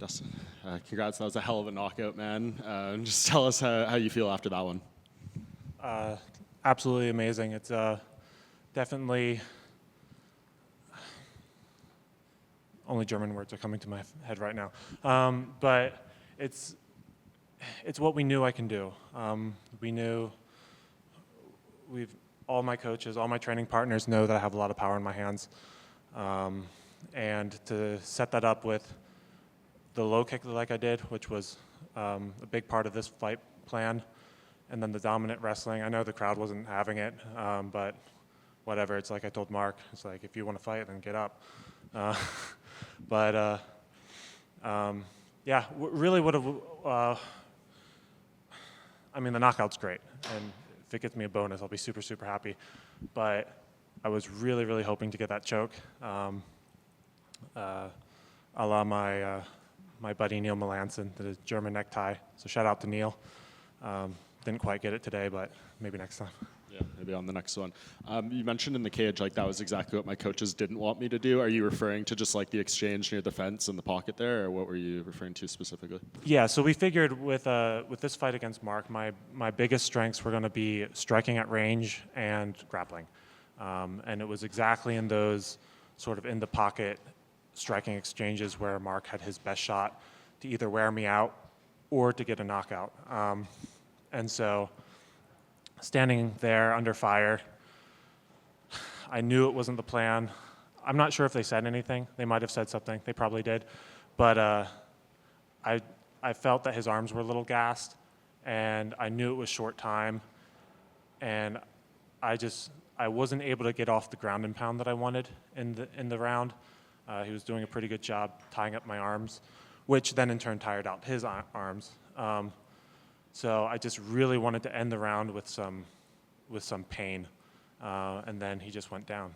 Dustin, congrats. That was a hell of a knockout, man. Just tell us how you feel after that one. Absolutely amazing. It's definitely, only German words are coming to my head right now. But it's what we knew I can do. We knew, all my coaches, all my training partners know that I have a lot of power in my hands. And to set that up with the low kick like I did, which was a big part of this fight plan, and then the dominant wrestling. I know the crowd wasn't having it, but whatever. It's like I told Mark, it's like, if you want to fight, then get up. Yeah, really would have, I mean, the knockout's great, and if it gets me a bonus, I'll be super, super happy. But I was really, really hoping to get that choke, a la my buddy Neil Melanson, the German necktie. So shout out to Neil. Didn't quite get it today, but maybe next time. Yeah, maybe on the next one. You mentioned in the cage, like that was exactly what my coaches didn't want me to do. Are you referring to just like the exchange near the fence in the pocket there, or what were you referring to specifically? Yeah, so we figured with this fight against Mark, my biggest strengths were going to be striking at range and grappling. And it was exactly in those sort of in the pocket striking exchanges where Mark had his best shot to either wear me out or to get a knockout. And so standing there under fire, I knew it wasn't the plan. I'm not sure if they said anything. They might have said something. They probably did. But I felt that his arms were a little gassed, and I knew it was short time. And I wasn't able to get off the ground and pound that I wanted in the round. He was doing a pretty good job tying up my arms, which then in turn tired out his arms. So I just really wanted to end the round with some pain, and then he just went down,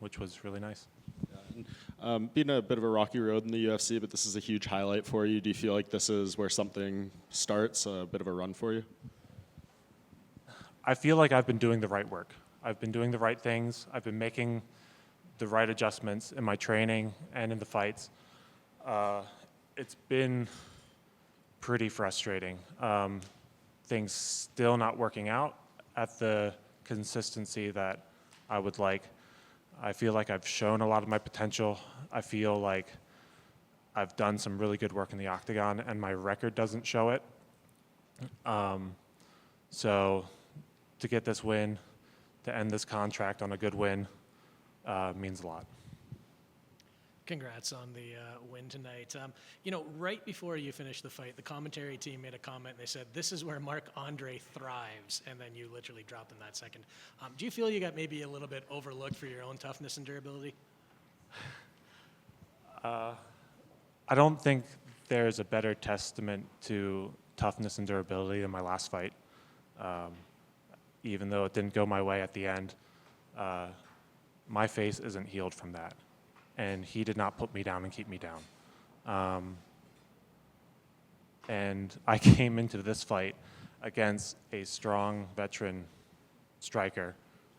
which was really nice. Yeah, been a bit of a rocky road in the UFC, but this is a huge highlight for you. Do you feel like this is where something starts, a bit of a run for you? I feel like I've been doing the right work. I've been doing the right things. I've been making the right adjustments in my training and in the fights. It's been pretty frustrating. Things still not working out at the consistency that I would like. I feel like I've shown a lot of my potential. I feel like I've done some really good work in the octagon, and my record doesn't show it. So to get this win, to end this contract on a good win, means a lot. Congrats on the win tonight. Right before you finished the fight, the commentary team made a comment. They said, "This is where Marc-Andre thrives," and then you literally dropped in that second. Do you feel you got maybe a little bit overlooked for your own toughness and durability? I don't think there's a better testament to toughness and durability than my last fight. Even though it didn't go my way at the end, my face isn't healed from that. And he did not put me down and keep me down. And I came into this fight against a strong veteran striker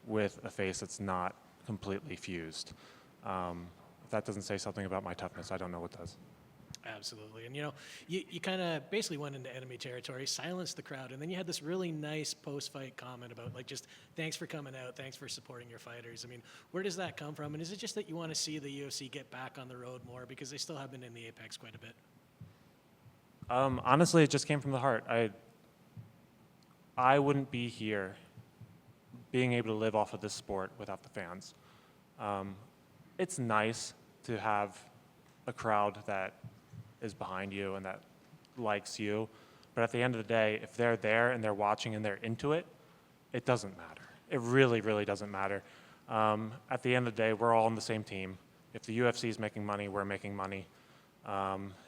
with a face that's not completely fused. If that doesn't say something about my toughness, I don't know what does. Absolutely. And you kind of basically went into enemy territory, silenced the crowd, and then you had this really nice post-fight comment about like just thanks for coming out, thanks for supporting your fighters. I mean, where does that come from? And is it just that you want to see the UFC get back on the road more because they still have been in the apex quite a bit? Honestly, it just came from the heart. I wouldn't be here being able to live off of this sport without the fans. It's nice to have a crowd that is behind you and that likes you. But at the end of the day, if they're there and they're watching and they're into it, it doesn't matter. It really, really doesn't matter. At the end of the day, we're all on the same team. If the UFC is making money, we're making money.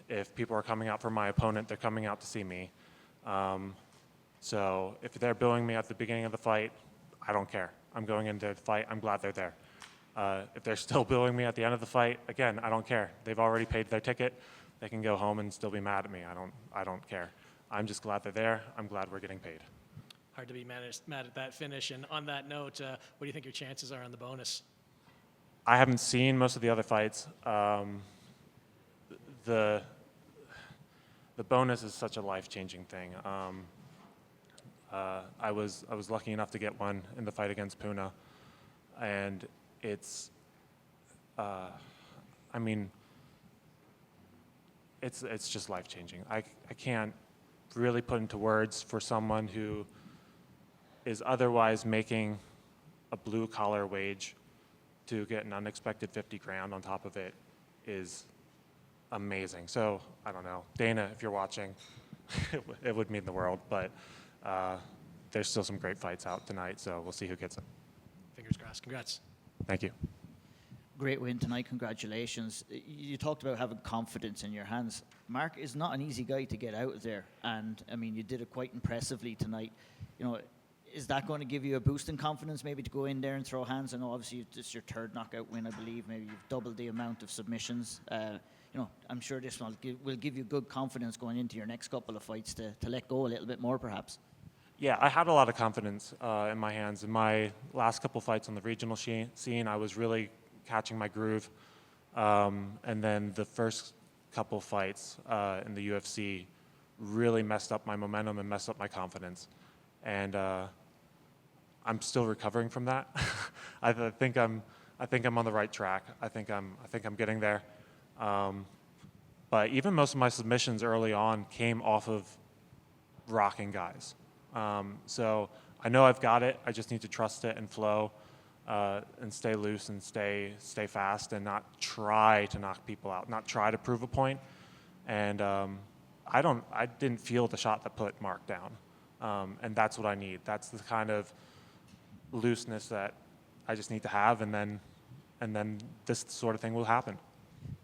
If people are coming out for my opponent, they're coming out to see me. So if they're booing me at the beginning of the fight, I don't care. I'm going into the fight. I'm glad they're there. If they're still booing me at the end of the fight, again, I don't care. They've already paid their ticket. They can go home and still be mad at me. I don't care. I'm just glad they're there. I'm glad we're getting paid. Hard to be mad at that finish. And on that note, what do you think your chances are on the bonus? I haven't seen most of the other fights. the bonus is such a life-changing thing. I was lucky enough to get one in the fight against Puna, and it's, I mean, it's just life-changing. I can't really put into words for someone who is otherwise making a blue-collar wage to get an unexpected 50 grand on top of it is amazing. So, I don't know. Dana, if you're watching, it would mean the world, but there's still some great fights out tonight, so we'll see who gets it. Fingers crossed. Congrats. Thank you. Great win tonight. Congratulations. You talked about having confidence in your hands. Mark is not an easy guy to get out of there, and I mean, you did it quite impressively tonight. You know, is that going to give you a boost in confidence, maybe to go in there and throw hands? I know obviously it's your third knockout win, I believe. Maybe you've doubled the amount of submissions. You know, I'm sure this one will give you good confidence going into your next couple of fights to let go a little bit more, perhaps. Yeah, I had a lot of confidence in my hands. In my last couple fights on the regional scene, I was really catching my groove. And then the first couple fights in the UFC really messed up my momentum and messed up my confidence. And I'm still recovering from that. I think I'm on the right track. I think I'm getting there. But even most of my submissions early on came off of rocking guys. So I know I've got it. I just need to trust it and flow, and stay loose and stay fast and not try to knock people out, not try to prove a point. And I didn't feel the shot that put Mark down. And that's what I need. That's the kind of looseness that I just need to have, and then this sort of thing will happen.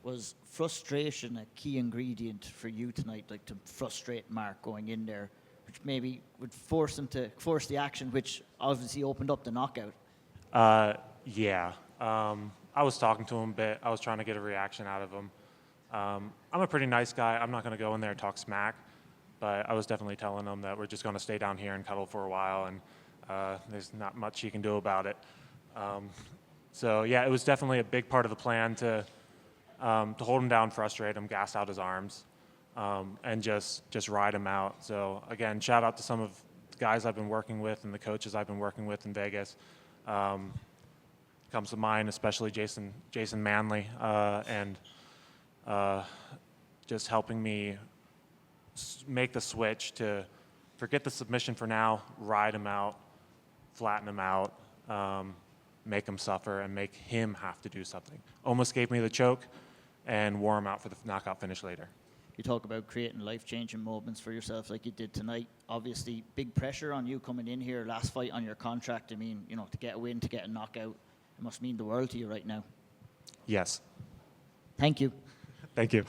Was frustration a key ingredient for you tonight, like to frustrate Mark going in there, which maybe would force him to force the action, which obviously opened up the knockout? Yeah. I was talking to him a bit. I was trying to get a reaction out of him. I'm a pretty nice guy. I'm not going to go in there and talk smack, but I was definitely telling him that we're just going to stay down here and cuddle for a while, and there's not much he can do about it. So yeah, it was definitely a big part of the plan to hold him down, frustrate him, gas out his arms, and just ride him out. So again, shout out to some of the guys I've been working with and the coaches I've been working with in Vegas. Comes to mind, especially Jason Manley, and just helping me make the switch to forget the submission for now, ride him out, flatten him out, make him suffer, and make him have to do something. Almost gave me the choke and wore him out for the knockout finish later. You talk about creating life-changing moments for yourself like you did tonight. Obviously, big pressure on you coming in here, last fight on your contract. I mean, you know, to get a win, to get a knockout, it must mean the world to you right now. Yes. Thank you. Thank you.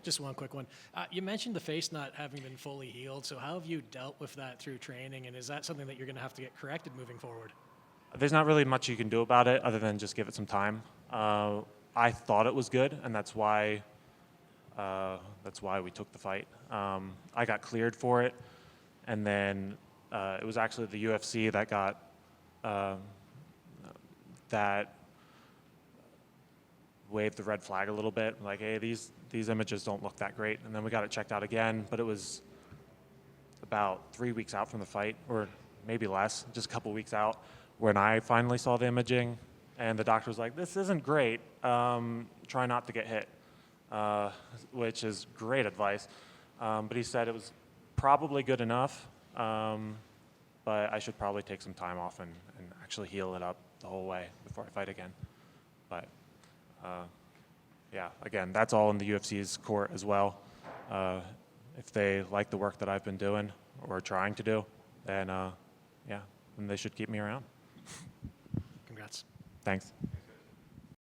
Just one quick one. You mentioned the face not having been fully healed. So how have you dealt with that through training? And is that something that you're going to have to get corrected moving forward? There's not really much you can do about it other than just give it some time. I thought it was good, and that's why we took the fight. I got cleared for it, and then it was actually the UFC that got that waved the red flag a little bit, like, hey, these images don't look that great. And then we got it checked out again, but it was about 3 weeks out from the fight, or maybe less, just a couple weeks out, when I finally saw the imaging, and the doctor was like, this isn't great, try not to get hit, which is great advice. But he said it was probably good enough, but I should probably take some time off and actually heal it up the whole way before I fight again. But yeah, again, that's all in the UFC's court as well. If they like the work that I've been doing or trying to do, then yeah, then they should keep me around. Congrats. Thanks.